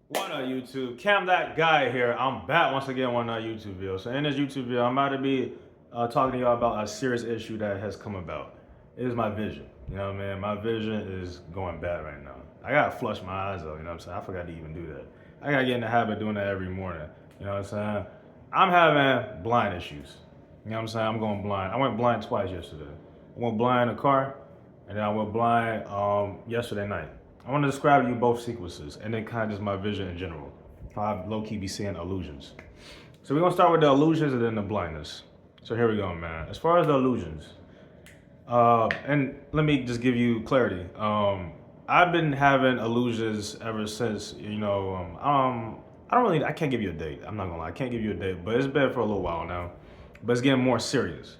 What up, YouTube? Cam that guy here. I'm back once again on another YouTube video. So in this YouTube video, I'm about to be talking to y'all about a serious issue that has come about. It is my vision. You know what I mean? My vision is going bad right now. I gotta flush my eyes out. You know what I'm saying? I forgot to even do that. I gotta get in the habit of doing that every morning. You know what I'm saying? I'm having blind issues. You know what I'm saying? I'm going blind. I went blind twice yesterday. I went blind in the car, and then I went blind yesterday night. I want to describe to you both sequences and then kind of just my vision in general. How I low-key be seeing illusions. So we're gonna start with the illusions and then the blindness. So here we go, man. As far as the illusions, and let me just give you clarity. I've been having illusions ever since, I can't give you a date. I'm not gonna lie, I can't give you a date, but it's been for a little while now. But it's getting more serious.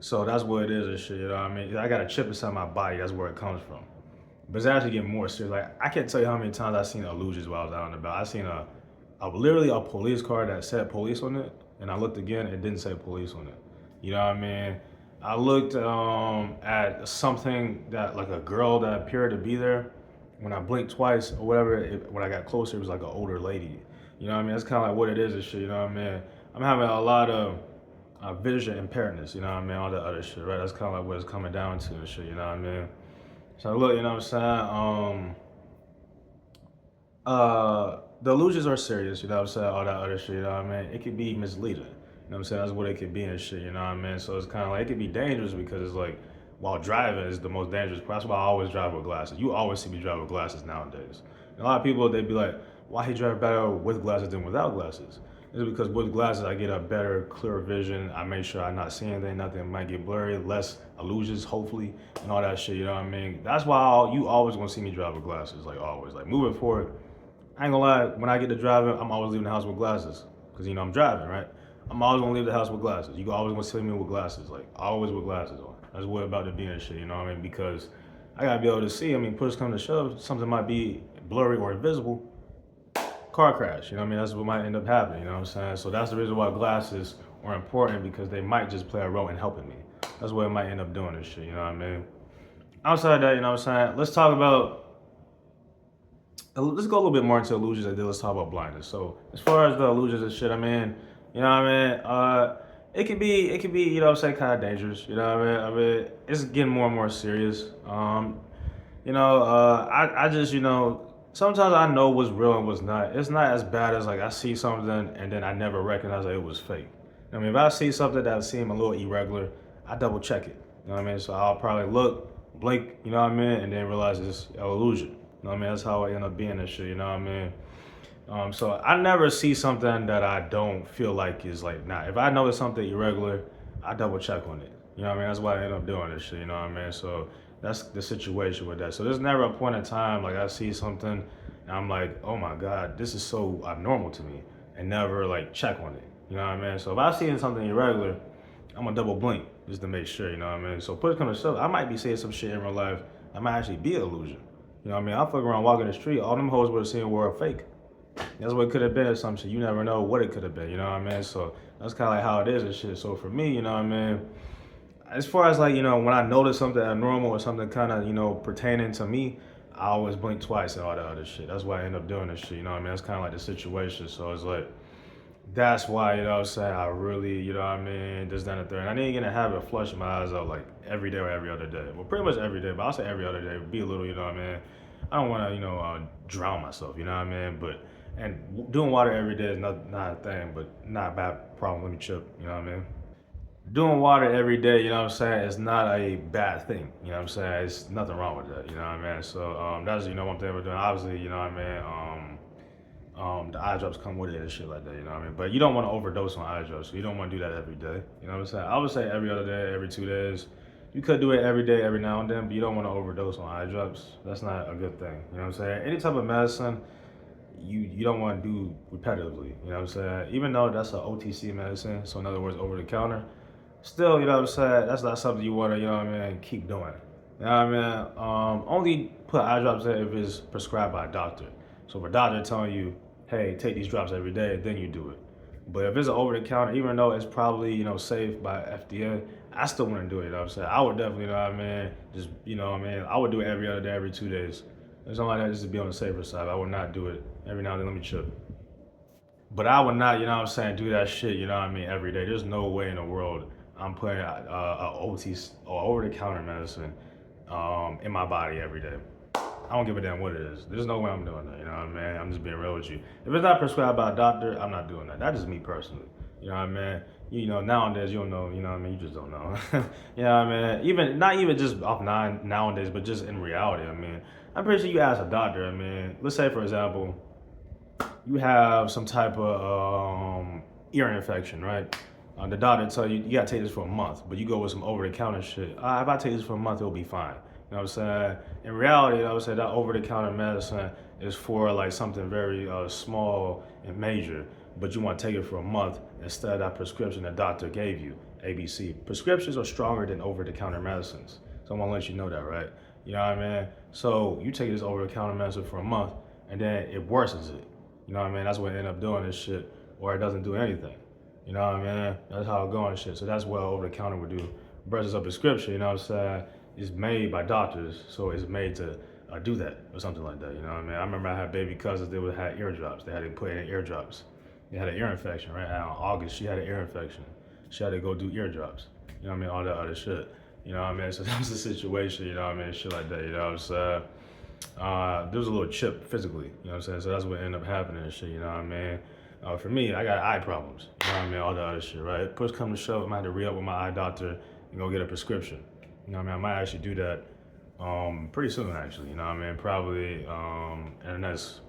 So that's what it is and shit, you know what I mean? I got a chip inside my body, that's where it comes from. But it's actually getting more serious. Like, I can't tell you how many times I've seen illusions while I was out and about. I seen literally a police car that said police on it, and I looked again, it didn't say police on it. You know what I mean? I looked at something that, like a girl that appeared to be there. When I blinked twice or whatever, when I got closer, it was like an older lady. You know what I mean? That's kind of like what it is and shit, you know what I mean? I'm having a lot of vision impairments, you know what I mean? All that other shit, right? That's kind of like what it's coming down to and shit, you know what I mean? So look, you know what I'm saying? The illusions are serious, you know what I'm saying? All that other shit, you know what I mean? It could be misleading. You know what I'm saying? That's what it could be and shit, you know what I mean? So it's kind of like, it could be dangerous because it's like, while driving is the most dangerous part. That's why I always drive with glasses. You always see me drive with glasses nowadays. And a lot of people, they'd be like, why he drive better with glasses than without glasses? It's because with glasses, I get a better, clearer vision. I make sure I'm not seeing anything, nothing might get blurry, less illusions, hopefully, and all that shit, you know what I mean? That's why you always gonna see me drive with glasses, like always. Like moving forward, I ain't gonna lie, when I get to driving, I'm always leaving the house with glasses. Cause I'm driving, right? I'm always gonna leave the house with glasses. You always gonna see me with glasses, like always with glasses on. That's what about to be and shit, you know what I mean? Because I gotta be able to see. I mean, push come to shove, something might be blurry or invisible. Car crash, you know what I mean? That's what might end up happening, you know what I'm saying? So that's the reason why glasses are important because they might just play a role in helping me. That's what it might end up doing and shit, you know what I mean? Outside of that, you know what I'm saying? Let's talk about, let's go a little bit more into illusions and then let's talk about blindness. So as far as the illusions and shit, I mean, you know what I mean? It could be, you know what I'm saying, kind of dangerous, you know what I mean? It's getting more and more serious. I just, sometimes I know what's real and what's not. It's not as bad as like I see something and then I never recognize that it was fake. I mean, if I see something that seems a little irregular, I double check it. You know what I mean? So I'll probably look, blink, you know what I mean, and then realize it's an illusion. You know what I mean? That's how I end up being this shit. You know what I mean? So I never see something that I don't feel like is like nah. If I notice something irregular, I double check on it. You know what I mean? That's why I end up doing this shit. You know what I mean? So that's the situation with that. So there's never a point in time like I see something and I'm like, oh my god, this is so abnormal to me, and never like check on it. You know what I mean? So if I see something irregular, I'm gonna double blink just to make sure. You know what I mean? So push come to shove, I might be seeing some shit in real life that might actually be an illusion. You know what I mean? I fuck around walking the street, all them hoes would have seen were fake. That's what it could have been or some shit. You never know what it could have been, you know what I mean? So that's kind of like how it is and shit. So for me, you know what I mean? As far as like, when I notice something abnormal or something kind of, pertaining to me, I always blink twice and all that other shit. That's why I end up doing this shit, you know what I mean? That's kind of like the situation. So it's like, that's why, you know what I'm saying, I really, you know what I mean, this, that, and the third. And I need to get in the habit of flushing my eyes out like every day or every other day. Well, pretty much every day, but I'll say every other day. Be a little, you know what I mean? I don't want to, drown myself, you know what I mean? But, and doing water every day is not a thing, but not a bad problem. Let me chip, you know what I mean? Doing water every day, you know what I'm saying, is not a bad thing. You know what I'm saying? It's nothing wrong with that, you know what I mean? So that's, one thing we're doing. Obviously, you know what I mean? The eye drops come with it and shit like that, you know what I mean? But you don't want to overdose on eye drops, so you don't want to do that every day. You know what I'm saying? I would say every other day, every 2 days. You could do it every day, every now and then, but you don't want to overdose on eye drops. That's not a good thing. You know what I'm saying? Any type of medicine, you don't want to do repetitively. You know what I'm saying? Even though that's an OTC medicine, so in other words, over the counter, still, you know what I'm saying, that's not something you want to, you know what I mean, keep doing. You know what I mean? Only put eye drops in if it's prescribed by a doctor. So if a doctor telling you, hey, take these drops every day, then you do it. But if it's an over the counter, even though it's probably, safe by FDA, I still wouldn't do it, you know what I'm saying? I would definitely, you know what I mean, I would do it every other day, every 2 days. Or something like that, just to be on the safer side. I would not do it Every now and then, let me chip. But I would not, you know what I'm saying, do that shit, you know what I mean, every day. There's no way in the world I'm putting OT or over the counter medicine in my body every day. I don't give a damn what it is. There's no way I'm doing that, you know what I mean? I'm just being real with you. If it's not prescribed by a doctor, I'm not doing that. That's just me personally. You know what I mean? You know, nowadays you don't know, you know what I mean? You just don't know. You know what I mean? Even not even just off nowadays, but just in reality, I mean, I'm pretty sure you ask a doctor, I mean, let's say for example, you have some type of ear infection, right? The doctor tell you you gotta take this for a month, but you go with some over-the-counter shit. If I take this for a month, it'll be fine. You know what I'm saying? In reality, you know what I'm saying, that over-the-counter medicine is for like something very small and major, but you want to take it for a month instead of that prescription the doctor gave you. ABC. Prescriptions are stronger than over-the-counter medicines. So I want to let you know that, right? You know what I mean? So you take this over-the-counter medicine for a month, and then it worsens it. You know what I mean? That's what it end up doing this shit, or it doesn't do anything. You know what I mean? That's how it going shit. So that's what over the counter would do versus a prescription. You know what I'm saying? It's made by doctors, so it's made to do that or something like that. You know what I mean? I remember I had baby cousins. They would have eardrops. They had to put in eardrops. They had an ear infection right now. In August, she had an ear infection. She had to go do eardrops. You know what I mean? All that other shit. You know what I mean? So that was the situation. You know what I mean? Shit like that. You know what I'm saying? There was a little chip physically, you know what I'm saying? So that's what ended up happening and shit, you know what I mean? For me, I got eye problems, you know what I mean? All the other shit, right? Push come to shove, I might have to re-up with my eye doctor and go get a prescription. You know what I mean? I might actually do that pretty soon, actually, you know what I mean? Probably in the next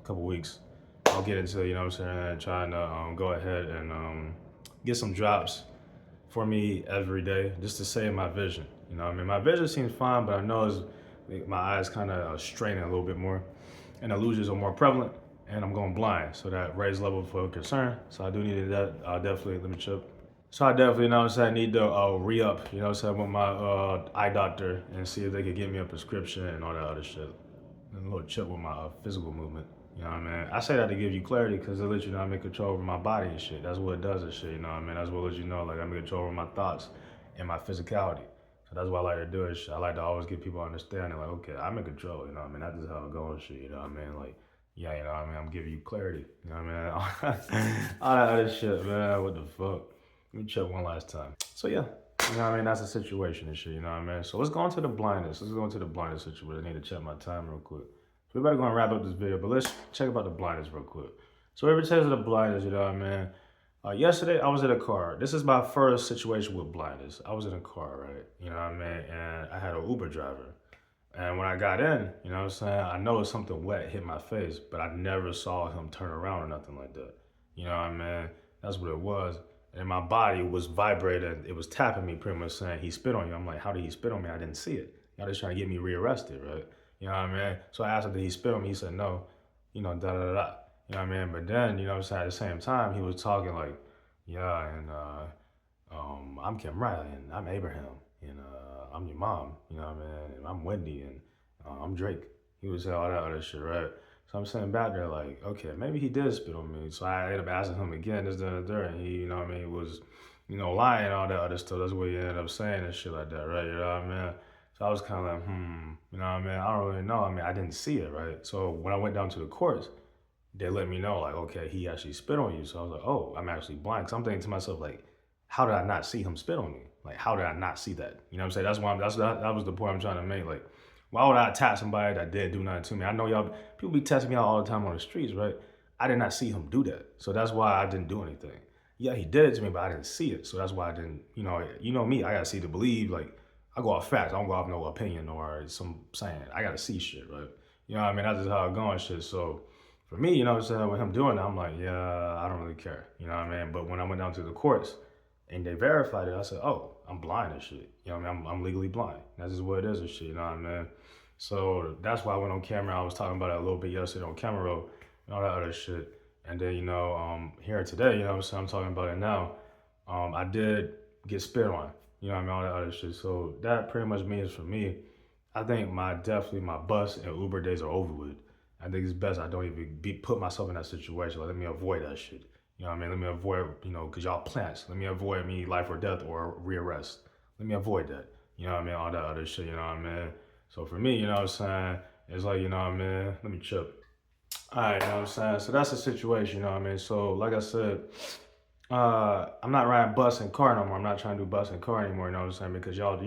couple weeks. I'll get into, you know what I'm saying, trying to go ahead and get some drops for me every day just to save my vision. You know what I mean? My vision seems fine, but I know my eyes kind of straining a little bit more and illusions are more prevalent and I'm going blind. So that raised level for concern. So I do need that. Definitely, let me chip. So I definitely, you know what I'm saying, need to re-up, you know what I'm saying, with my eye doctor and see if they could give me a prescription and all that other shit. And a little chip with my physical movement. You know what I mean? I say that to give you clarity because it lets you know I'm in control over my body and shit. That's what it does and shit, you know what I mean? That's what lets you know, like, I'm in control over my thoughts and my physicality. So that's why I like to do it. Shit. I like to always give people understanding, like, okay, I'm in control, you know what I mean? That's just how it goes, shit, you know what I mean? Like, yeah, you know what I mean? I'm giving you clarity, you know what I mean? All that other shit, man, what the fuck? Let me check one last time. So yeah, you know what I mean? That's the situation and shit, you know what I mean? So let's go into the blindness. Let's go into the blindness situation. I need to check my time real quick. So we better go and wrap up this video, but let's check about the blindness real quick. So whatever it says of the blindness, you know what I mean? Yesterday, I was in a car. This is my first situation with blindness. I was in a car, right? You know what I mean? And I had an Uber driver. And when I got in, you know what I'm saying? I noticed something wet hit my face, but I never saw him turn around or nothing like that. You know what I mean? That's what it was. And my body was vibrating. It was tapping me pretty much saying, he spit on you. I'm like, how did he spit on me? I didn't see it. Y'all just trying to get me rearrested, right? You know what I mean? So I asked him, did he spit on me? He said, no. You know, da da da. You know what I mean? But then, you know what I'm saying, at the same time, he was talking like, yeah, and I'm Kim Riley, and I'm Abraham, and I'm your mom, you know what I mean? And I'm Wendy, and I'm Drake. He was saying all that other shit, right? So I'm sitting back there like, okay, maybe he did spit on me. So I ended up asking him again, this, that, and he, you know what I mean, was, you know, lying and all that other stuff. That's what he ended up saying and shit like that, right? You know what I mean? So I was kind of like, you know what I mean? I don't really know. I mean, I didn't see it, right? So when I went down to the courts, they let me know, like, okay, he actually spit on you. So I was like, oh, I'm actually blind. Cause I'm thinking to myself, like, how did I not see him spit on me? Like, how did I not see that? You know what I'm saying? That's why that was the point I'm trying to make. Like, why would I attack somebody that didn't do nothing to me? I know y'all, people be testing me out all the time on the streets, right? I did not see him do that. So that's why I didn't do anything. Yeah, he did it to me, but I didn't see it. So that's why I didn't, you know me, I gotta see to believe. Like, I go off facts. I don't go off no opinion or some saying. I gotta see shit, right? You know what I mean? That's just how it going shit. So for me, you know what I'm saying, with him doing that, I'm like, yeah, I don't really care. You know what I mean? But when I went down to the courts and they verified it, I said, oh, I'm blind and shit. You know what I mean? I'm legally blind. That's just what it is and shit, you know what I mean? So that's why I went on camera. I was talking about it a little bit yesterday on camera roll and all that other shit. And then, you know, here today, you know what I'm saying, I'm talking about it now. I did get spit on, you know what I mean, all that other shit. So that pretty much means for me, I think definitely my bus and Uber days are over with. I think it's best I don't even put myself in that situation. Like, let me avoid that shit. You know what I mean? Let me avoid, you know, because y'all plants. Let me avoid me life or death or rearrest. Let me avoid that. You know what I mean? All that other shit, you know what I mean? So for me, you know what I'm saying? It's like, you know what I mean? Let me chip. All right, you know what I'm saying? So that's the situation, you know what I mean? So, like I said, I'm not riding bus and car no more. I'm not trying to do bus and car anymore, you know what I'm saying? Because y'all,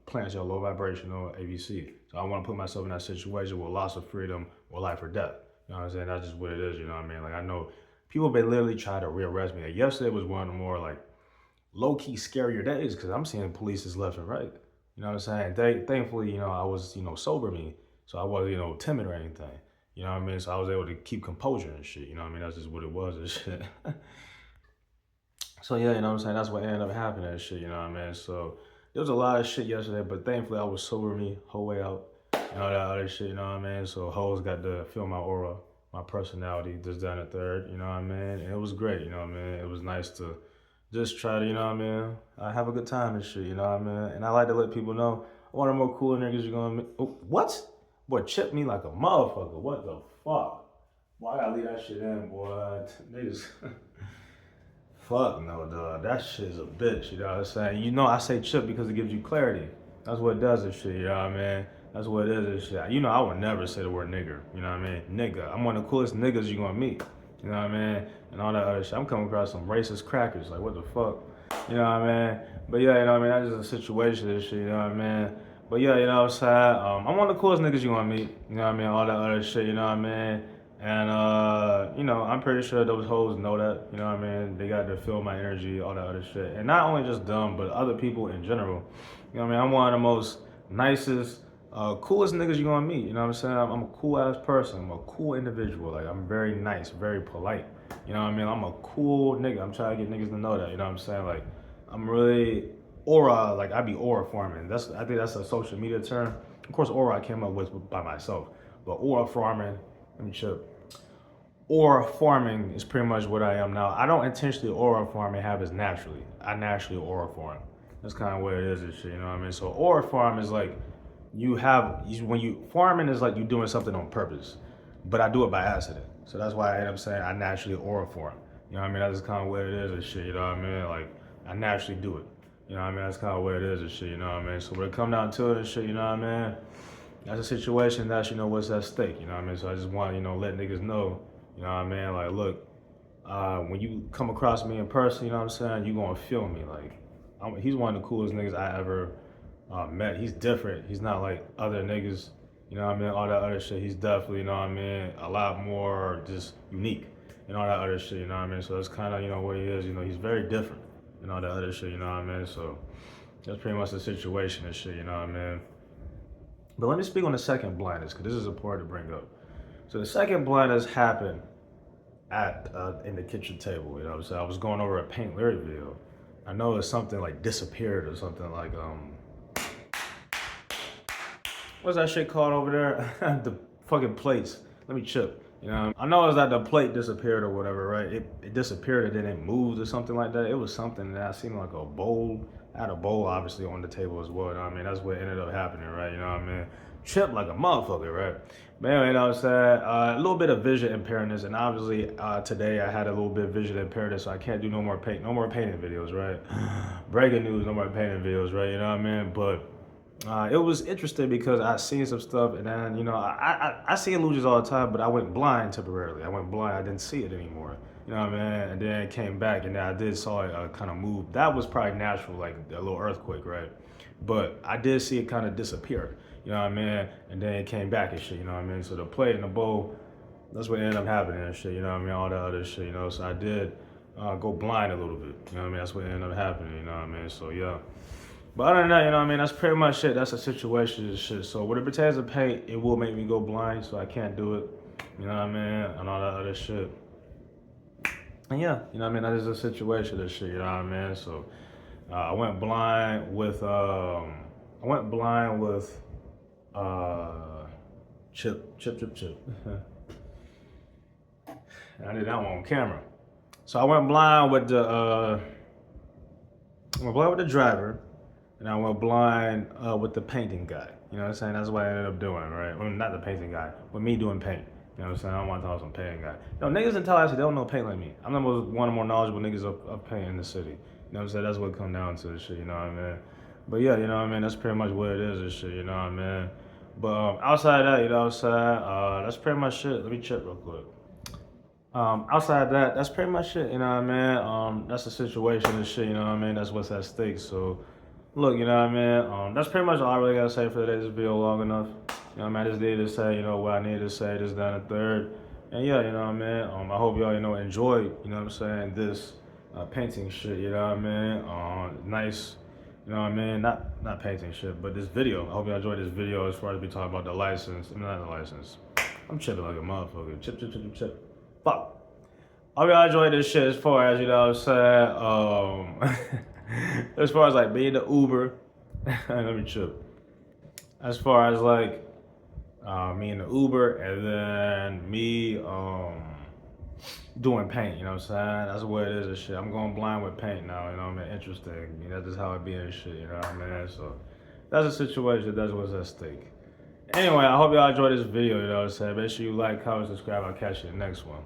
plants y'all low vibrational ABC. So I want to put myself in that situation with loss of freedom or life or death. You know what I'm saying? That's just what it is, you know what I mean? Like, I know people been literally trying to rearrest me. Like, yesterday was one of the more, like, low key scarier days because I'm seeing police is left and right. You know what I'm saying? Thankfully, I was, sober me. So I wasn't, timid or anything. You know what I mean? So I was able to keep composure and shit. You know what I mean? That's just what it was and shit. So yeah, you know what I'm saying? That's what ended up happening and shit, you know what I mean? So there was a lot of shit yesterday, but thankfully I was sober me whole way out and all that other shit, you know what I mean? So hoes got to feel my aura, my personality, this, that, and the third, you know what I mean? And it was great, you know what I mean? It was nice to just try to, you know what I mean? I have a good time and shit, you know what I mean? And I like to let people know one of the more cooler niggas you're gonna meet. Oh, what? Boy, chip me like a motherfucker. What the fuck? Boy, I gotta leave that shit in, boy. Niggas. Fuck no, dog. That shit is a bitch, you know what I'm saying? I say chip because it gives you clarity. That's what it does and shit, you know what I mean? That's what it is and shit. I would never say the word nigger, you know what I mean? Nigga. I'm one of the coolest niggas you're gonna meet, you know what I mean? And all that other shit. I'm coming across some racist crackers, like what the fuck? You know what I mean? But yeah, you know what I mean? That's just a situation and shit, you know what I mean? But yeah, you know what I'm saying? I'm one of the coolest niggas you gonna meet, you know what I mean? All that other shit, you know what I mean? And I'm pretty sure those hoes know that, you know what I mean? They got to feel my energy, all that other shit. And not only just them, but other people in general. You know what I mean? I'm one of the most nicest, coolest niggas you're gonna meet. You know what I'm saying? I'm a cool ass person. I'm a cool individual. Like I'm very nice, very polite. You know what I mean? I'm a cool nigga. I'm trying to get niggas to know that. You know what I'm saying? Like I'm really aura. Like I be aura farming. I think that's a social media term. Of course, aura I came up with by myself, but aura farming. Let me chill. Aura farming is pretty much what I am now. I don't intentionally aura farm and habits naturally. I naturally aura farm. That's kind of what it is and shit, you know what I mean? So aura farm is like when you farming is like you doing something on purpose, but I do it by accident. So that's why I end up saying I naturally aura farm. You know what I mean? That's kind of what it is and shit, you know what I mean? Like I naturally do it. You know what I mean? That's kind of what it is and shit, you know what I mean? So when it come down to it and shit, you know what I mean? That's a situation that's, what's at stake, you know what I mean? So I just want, let niggas know, you know what I mean? Like, look, when you come across me in person, you know what I'm saying? You gonna feel me. Like, he's one of the coolest niggas I ever met. He's different. He's not like other niggas, you know what I mean? All that other shit. He's definitely, you know what I mean? A lot more just unique and all that other shit, you know what I mean? So that's kind of, what he is. He's very different and all that other shit, you know what I mean? So that's pretty much the situation and shit, you know what I mean? But let me speak on the second blindness because this is important to bring up. So the second blindness happened at in the kitchen table. You know what I'm saying? I was going over a Paint lyric video. I noticed something like disappeared or something like what's that shit called over there? The fucking plates. Let me chip. I know it's that the plate disappeared or whatever, right? It disappeared and then it moved or something like that. It was something that seemed like a bowl. I had a bowl obviously on the table as well. You know what I mean? That's what ended up happening, right? You know what I mean? Chip like a motherfucker, right? But anyway, you know what I'm saying? A little bit of vision impairment, and obviously today I had a little bit of vision impairment, so I can't do no more painting videos, right? Breaking news, no more painting videos, right? You know what I mean? But it was interesting because I seen some stuff, and then I see illusions all the time, but I went blind temporarily. I went blind. I didn't see it anymore. You know what I mean? And then it came back, and then I did saw it kind of move. That was probably natural, like a little earthquake, right? But I did see it kind of disappear. You know what I mean? And then it came back and shit. You know what I mean? So the plate and the bowl, that's what ended up happening and shit. You know what I mean? All that other shit. So I did go blind a little bit. You know what I mean? That's what ended up happening. You know what I mean? So yeah. But other than that, you know what I mean? That's pretty much it. That's a situation and shit. So when it pertains to paint, it will make me go blind, so I can't do it. You know what I mean? And all that other shit. And yeah, you know what I mean? That is a situation and shit, you know what I mean? So I went blind with chip. I did that one on camera. So I went blind with the driver, and I went blind with the painting guy. You know what I'm saying? That's what I ended up doing, right? Well, not the painting guy, but me doing paint. You know what I'm saying? I don't want to talk some painting guy. Niggas in Tallahassee, they don't know paint like me. I'm the one of the more knowledgeable niggas of paint in the city. You know what I'm saying? That's what it come down to, this shit, you know what I mean? But yeah, you know what I mean? That's pretty much what it is, this shit, you know what I mean? But outside of that, you know what I'm saying? That's pretty much it. Let me check real quick. Outside of that, that's pretty much it, you know what I mean? That's the situation and shit, you know what I mean? That's what's at stake. So, look, you know what I mean? That's pretty much all I really gotta say for today. This video long enough. You know what I mean? I just needed to say, you know, what I needed to say, this, that, and the third. And yeah, you know what I mean? I hope y'all, you know, enjoyed, you know what I'm saying, this painting shit, you know what I mean? Nice, you know what I mean? Not painting shit, but this video. I hope y'all enjoyed this video as far as we talking about the license. I mean, not the license. I'm chipping like a motherfucker. Chip, chip, chip, chip, chip. Fuck. I hope y'all enjoyed this shit as far as, you know what I'm saying, as far as like being the Uber, let me trip. As far as like me and the Uber and then me doing paint, you know what I'm saying? That's what it is and shit. I'm going blind with paint now, you know what I mean? Interesting. You know, that's just how it be and shit, you know what I mean? So that's a situation, that's what's at stake. Anyway, I hope y'all enjoyed this video, you know what I'm saying? Make sure you like, comment, subscribe, I'll catch you in the next one.